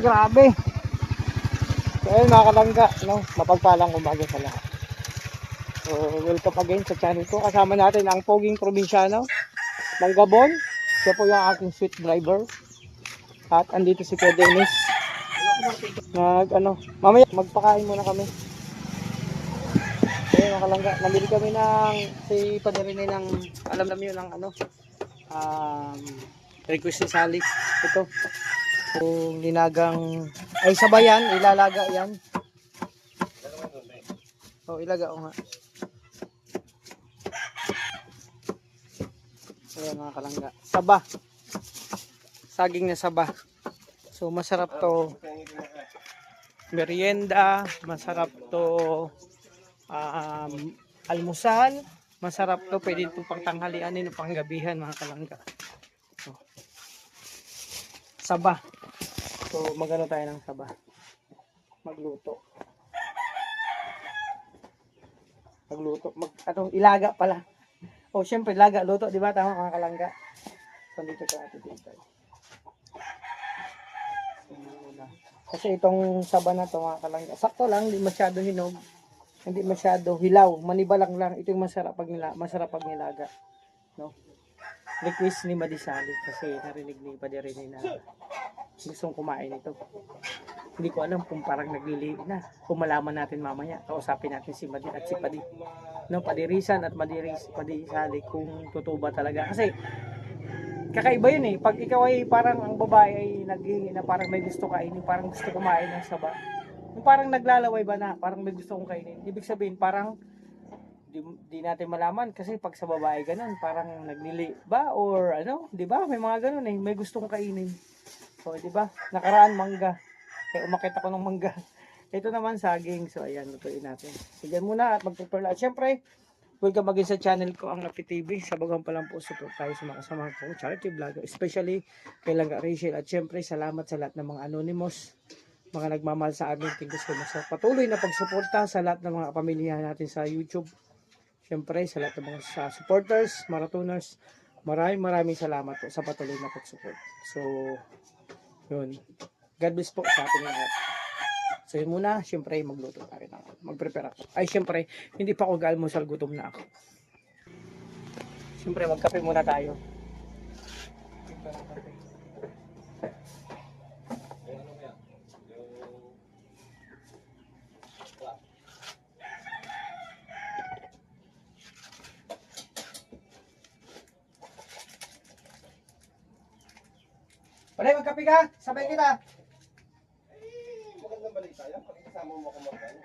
Grabe. So ayun mga kalangga, no? Mapagpalang umaga sa lahat. So welcome again sa channel ko. Kasama natin ang poging probinsyano ng Gabon. Siya po yung aking sweet driver. At andito si Kuya Dennis. Mamaya magpakain muna kami. So ayun mga kalangga, namili kami ng si Padarinay ng alam namin yun ng request ni Sally. Ito. Kung linagang ay sabayan, ilalaga yan. Oh, ilaga ko nga. Ayan mga kalangga. Saba. Saging na saba. So masarap to merienda, masarap to almusal, masarap to pwede ito pang tanghalianin o panggabihan mga kalangga. So, saba. So magano tayo ng saba. Magluto. Ilaga pala. Oh, syempre laga, luto, di ba? Tama mga kalangga. So dito ko natin dito. Kasi itong saba na to mga kalangga, sakto lang, hindi masyado hinog, hindi masyado hilaw, manibalang lang. Ito yung masarap pag nilaga, no? Request ni Madisali kasi narinig ni Padirinay na gustong kumain ito. Hindi ko alam kung parang naglilihi na. Kung malaman natin mamaya, kausapin natin si Madi at si Padi. No, Padirisan at Madisali kung totoo ba talaga. Kasi kakaiba yun eh. Pag ikaw ay parang ang babae ay naghihingi na parang may gusto kainin, parang gusto kumain ng saba. Yung parang naglalaway ba na, parang may gusto kong kainin. Ibig sabihin parang di natin malaman kasi pag sa babae ganun, parang naglili ba or ano, di ba? May mga ganun eh, may gustong kainin. So, di ba? Nakaraan mangga. Kaya umakit ako ng mangga. Ito naman saging. So, ayan, lutuin natin. Sige muna at magprepare. At syempre, welcome again sa channel ko, ang Lapi TV. Sa bagang pa lang po, support tayo sa mga kasama ko, charity vlogger. Especially kay Langga Rachel. At syempre, salamat sa lahat ng mga anonymous, mga nagmamahal sa amin. Thank you so much sa patuloy na pagsuporta sa lahat ng mga pamilya natin sa YouTube. Syempre, sa lahat ng mga supporters, marathoners, maraming salamat po sa patuloy na pag-support. So, yun. God bless po sa ating lahat. So yun muna, syempre magluto tayo na. Mag-prepare ako. Ay syempre, hindi pa ako galmusal, gutom na ako. Syempre magkape muna tayo. Pare, magkape ka? Sabay kita. Magandang balita yan. Pakikasama mo ako magkano.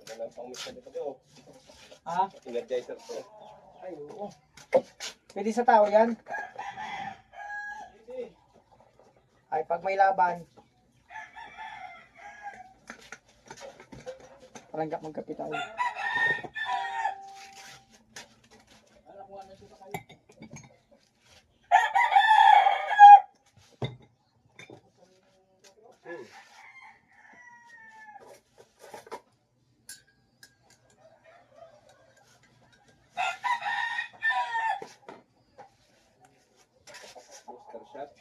Magandang pang-misa dito ko. Ha? Energizer ko. Ay, oo. Pwede sa tao yan? Ay, pag may laban. Parang magkape tayo. Booster shot.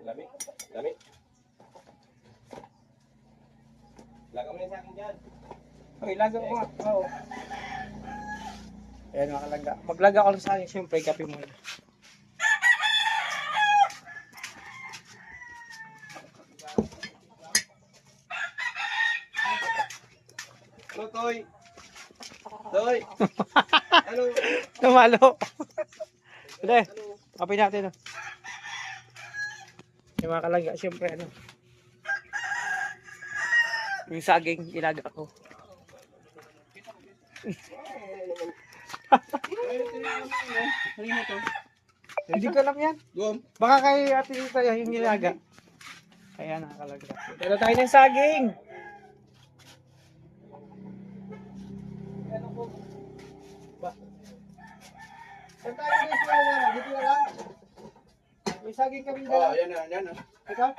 Lami. Lami. Laga mo na sa akin dyan. Okay, laga ko nga. Oo. Ayan mga kalangga. Maglaga ako lang sa akin. Siyempre, kape muna. Ano, Toy? Toy! Ano? Tumalo. Sige, kape natin. Yung mga kalangga, siyempre ano. Yung saging, ilaga ko. Hindi ko alam yan. Doon. Baka kay Ate Lita yung nilaga. Kaya nakakalagda. Pero tayo ng saging. Ano po? Ba? Saan tayo guys na? Dito na lang. May saging kami dala. Yan na, yan na. Ikaw?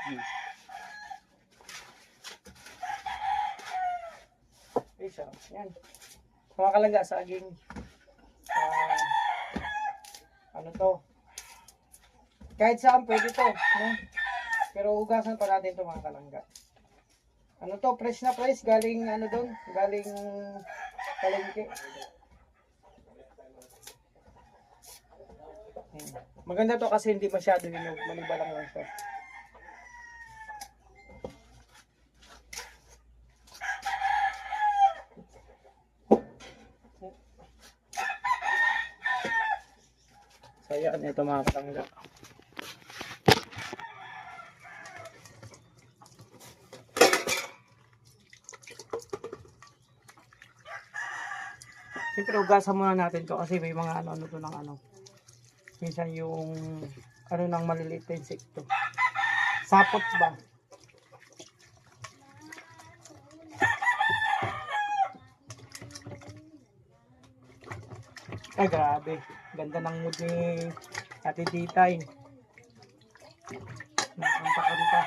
Isa. Yan. Mga kalangga, saging. Ano to? Kahit saan pwede to. No? Pero ugasan pa natin to mga kalangga. Ano to? Fresh na fresh. Galing ano doon? Galing palengke. Maganda to kasi hindi masyado hinog. Manibalang lang siya. So yan, ito mga kalangga. Siyempre ugasan muna natin to kasi may mga ano to ng ano. Minsan yung ano ng maliliit na insekto. Sapot ba? Ay grabe. Ganda ng mood ni Ate Titay. Nakanta-kanta.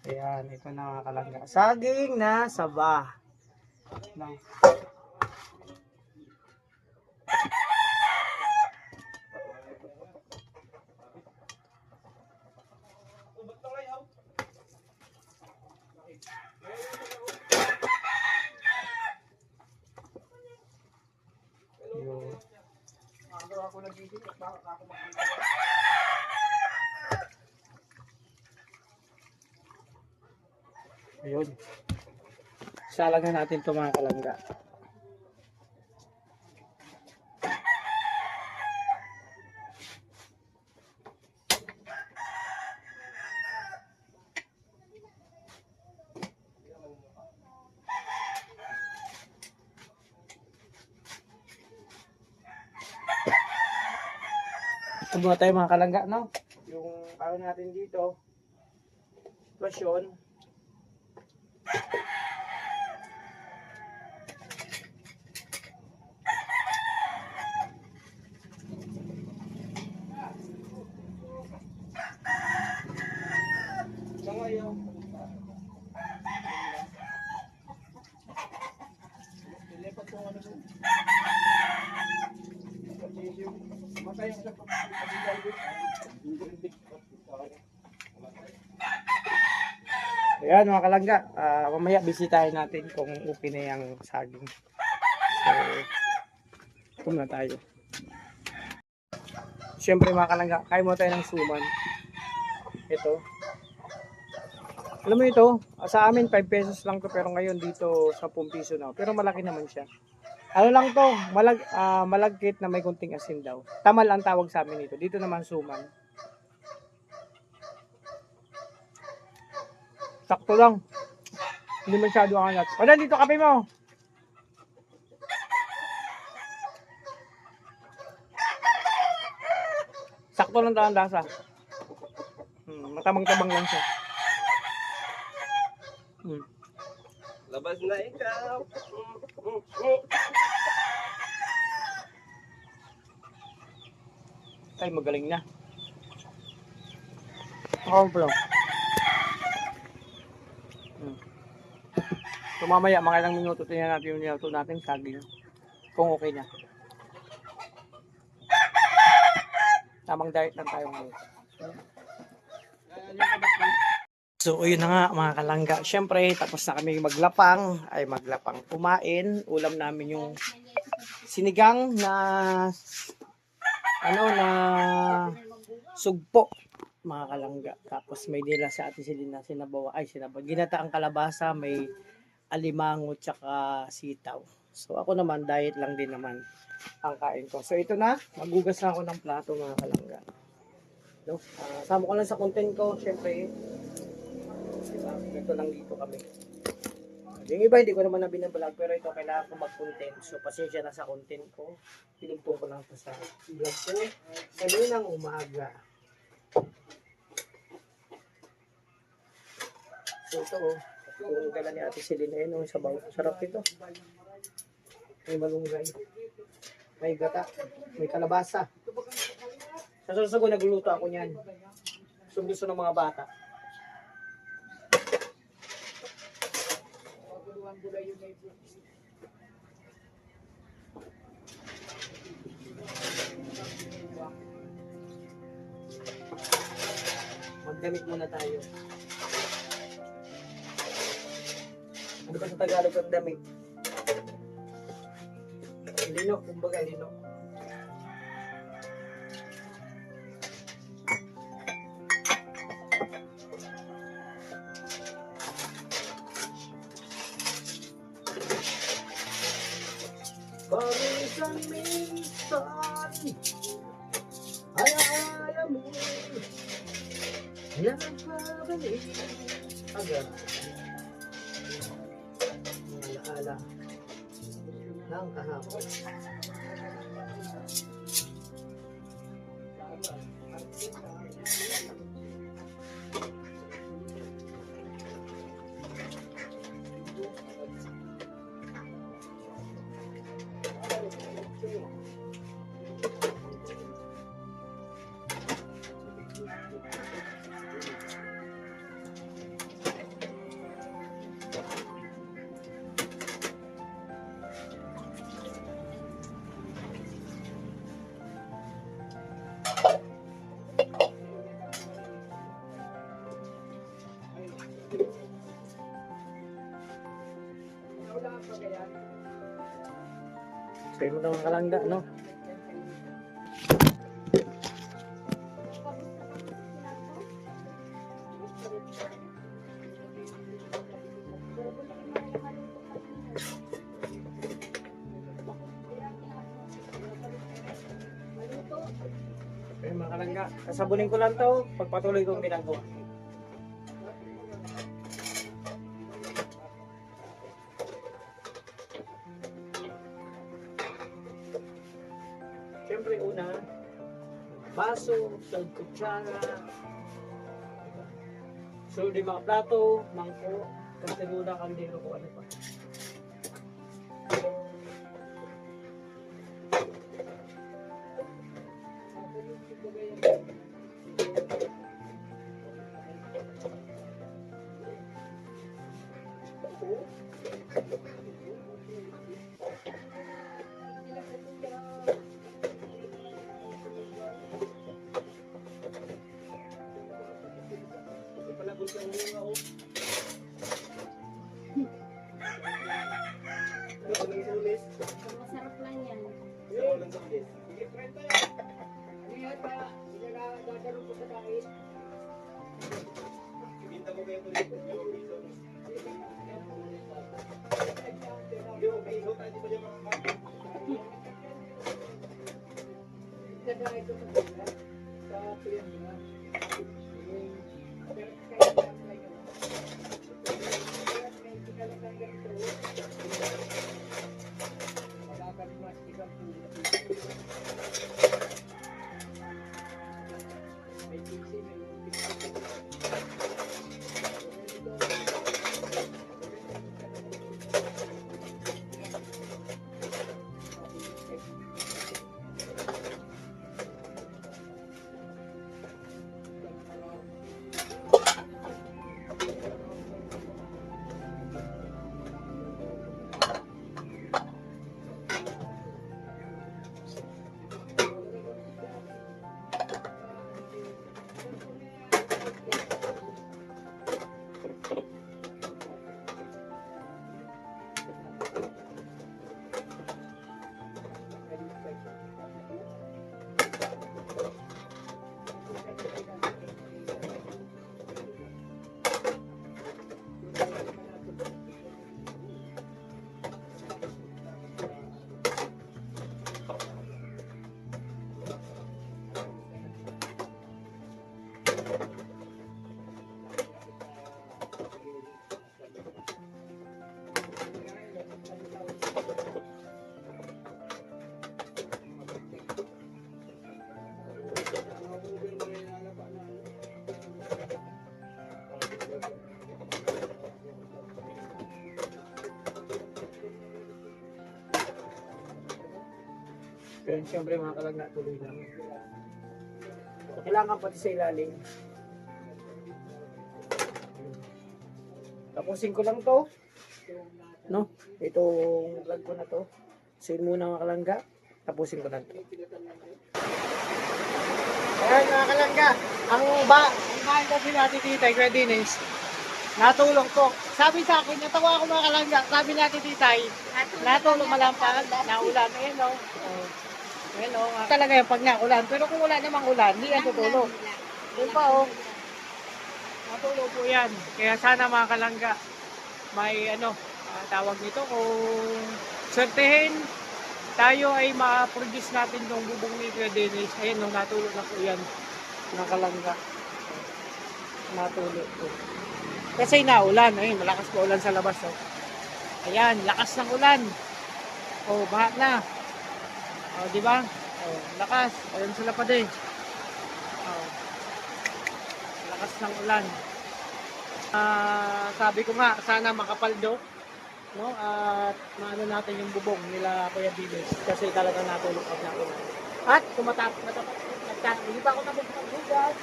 Ayan, ito na mga kalangga. Saging na saba. No. Yun. Ayun. Salang na natin ito mga kalangga. Ito muna tayo mga kalangga, no? Yung ano natin dito, sitwasyon. Ayan mga kalangga, mamaya bisitahin natin kung okay na yung saging. So, ito na tayo. Siyempre mga kalangga, kaya mo tayo ng suman. Ito. Alam mo ito, sa amin 5 pesos lang to pero ngayon dito 10 piso na. Pero malaki naman siya. Ano lang to, malagkit na may kunting asin daw. Tamal ang tawag sa amin ito. Dito naman suman. Sakto lang. Hindi masyado ang angat. O dito kape mo. Sakto lang ang lasa. Matamang-tamang lang siya. Labas na ikaw. Ay, magaling na. Ako bro. So mamaya, mga ilang minuto tingnan natin yung niluto natin saging. Kung okay na. Tamang diet lang tayo ngayon. So, yun na nga mga kalangga. Siyempre, tapos na kami maglapang. Ay, maglapang kumain. Ulam namin yung sinigang na na sugpo mga kalangga. Tapos may nila sa atin sila sinabaw. Ginataang kalabasa, may alimango tsaka sitaw. So, ako naman, diet lang din naman ang kain ko. So, ito na. Magugas na ako ng plato mga kalangga. No? Sama ko lang sa content ko, syempre. Diba? Ito lang dito kami. Yung iba hindi ko naman na binablog pero ito kailangan ko mag-content. So pasensya na sa content ko. Pinugtong ko lang ito sa vlog ko. Kaninang umaga. So ito oh. Yung dala ni Ate Selena yun, yung sabaw. Sarap ito. May malunggay. May gata. May kalabasa. Sa susunod nagluluto ako niyan. So gusto ng mga bata. Magdamit muna tayo. Ano ba sa Tagalog ang damit? Lino, kumbaga lino. Balikan minsan ay alam mo na nagbabalik agad mga alaala ng kahapon. Sayo mo naman kalangga, no? Sayo mga kalangga. Kasabunin ko lang to, pagpatuloy kong ginagawa. Siyempre una, baso, salt kutsara, so di mga plato, mangko, kantiluna, kaldero ko ano pa. Masarap lang yan. Pero siyempre mga kalangga, tuloy lang. So, kailangan pati sa ilalim. Tapusin ko lang to. No? Itong vlog ko na to. So yun muna mga kalangga. Tapusin ko lang to. Ayan mga kalangga. Ang bahay kasi natin dito, Kuya Dennis, natulog ko. Sabi sa akin, natawa ako mga kalangga. Sabi natin titay, natulog malampag, naulan. Ayan o. Ayan o. Talaga yung pag naulan. Pero kung wala namang ulan, hindi yan tutulog. Yun pa o. Natulog po yan. Kaya sana mga kalangga, may tawag nito, kung swertehin, tayo ay ma-produce natin yung bubong ni Kuya Dennis. Ayan o, natulog na po yan. Mga kalangga. Natulog po. Kasi naulan. Ayun, malakas po ulan sa labas. Oh. Ayan, lakas ng ulan. Oh, baha na. Oh, di ba? Oh, lakas. Ayun sila pa din. Oh. Lakas ng ulan. Sabi ko nga, sana makapaldo. No? At maano natin yung bubong nila Kuya Dennis. Kasi talagang natulog pag naulan. At tumatapos. Hindi pa ako tapos maghugas.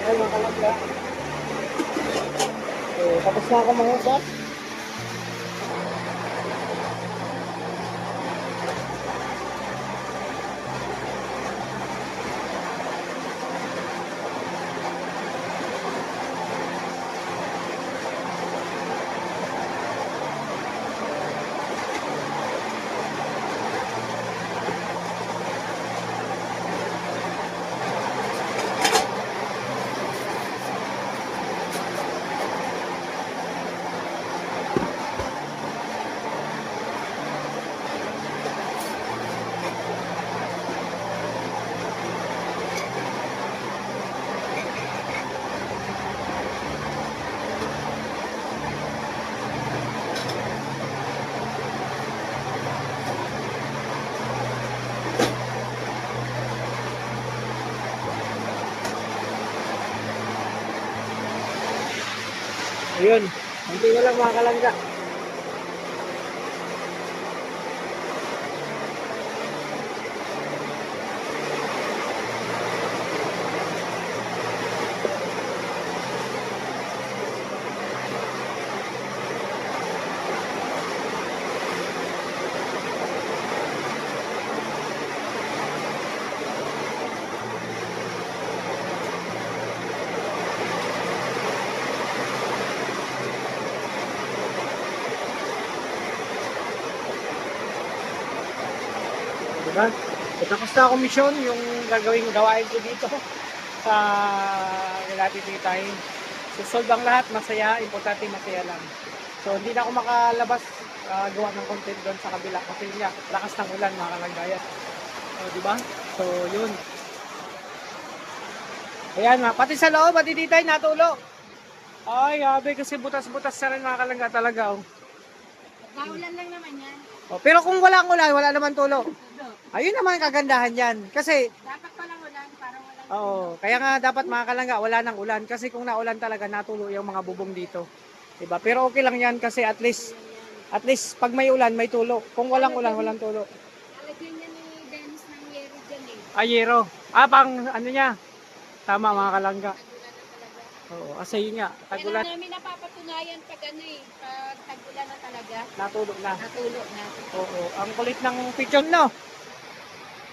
Ay, mga kalangga. Tapos na ako manghugas. Ayun, hindi na lang mga kalangga. Diba? Tapos na ako mission, yung gagawin gawain ko dito sa Relati Titay. So, solve ang lahat, masaya, importante masaya lang. So, hindi na ako makalabas gawa ng content doon sa kabila kasi nga, lakas ng ulan, mga kalanggayan. So, diba? So, yun. Ayan nga, pati sa loob, pati Titay, natulo. Ay, habi kasi butas-butas na rin mga kalangga talaga. Oh. Kaulan lang naman yan. Oh, pero kung walang ulan, wala naman tulo. Ayun naman ang kagandahan yan. Kasi, Dapat palang ulan para walang oo, kaya nga dapat mga kalangga, wala nang ulan. Kasi kung naulan talaga, natulo yung mga bubong dito. Diba? Pero okay lang yan kasi at least pag may ulan, may tulo. Kung walang ulan, walang tulo. Lalagyan niya ni Dennis ng yero dyan eh. Ayero. Pang ano niya. Tama mga kalangga. Tagulan na talaga. Oo, asay nga. Kailan Tagulan, namin napapatunayan pag pag tagulan na talaga. natulo na. Natulo na. Oo, ang kulit ng picture, no?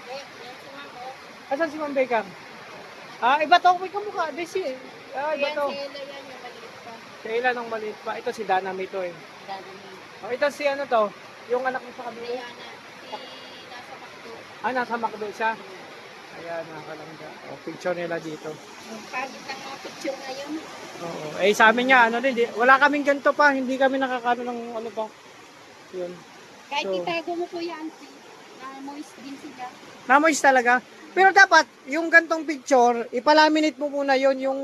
Okay, yan si Ma'am, oh. Asan si Ma'am Beckham? Iba to, may kamukha. Di si, Ah, iba Yan, to. si Ella yan, yung maliit pa. Si Ella nung maliit pa. Ito si Dynamite to eh. Dami niya. Oh, ito si ano to? Yung anak mo sa kabila. Diana, si nasa Macdo. Ah, nasa McDo siya. Ayan, nakakalangga. Oh, picture nila dito. Pagit ang mga picture ngayon. Oo. Eh, sa amin nga, ano din, wala kaming ganito pa. Hindi kami nakakano ng ano pa. Yun. Kahit So, itago mo po yan, na moist din sila. namoys talaga. Pero dapat, yung gantong picture, ipalaminate mo muna yon yung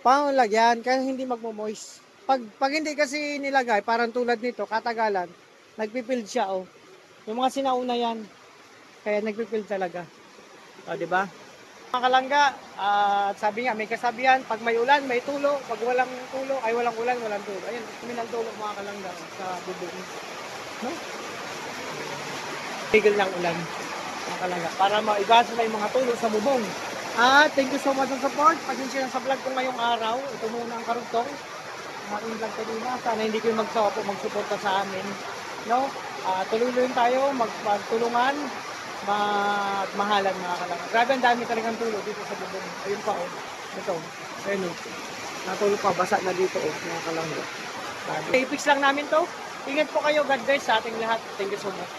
panglagyan kasi hindi magmo-moist. Pag hindi kasi nilagay, parang tulad nito, katagalan, nagpipild siya, oh. Yung mga sinauna yan, kaya nagpipild talaga. O, di ba? Mga kalangga, sabi nga, may kasabihan, pag may ulan, may tulo. Pag walang tulo, ay walang ulan, walang tulo. Ayun, kami ng tulo mga kalangga sa bubong. No? Tigil ng ulan, mga kalangga, para maiwasan na yung mga tulo sa bubong. Thank you so much sa support. Pasensya na sa vlog ko ngayong araw. Ito muna ang karugtong. Aking vlog kanina. Sana hindi kayo magsuporta sa amin. No? Tuloy-tuloy tayo, magtulungan, magmahalan mga kalangga. Grabe ang dami talagang tulo dito sa bubong. Ayun pa oh. Ito. Ayun oh. Natulog pa, basa na dito oh, mga kalangga. Okay, fix lang namin to. Ingat po kayo, God bless sa ating lahat. Thank you so much.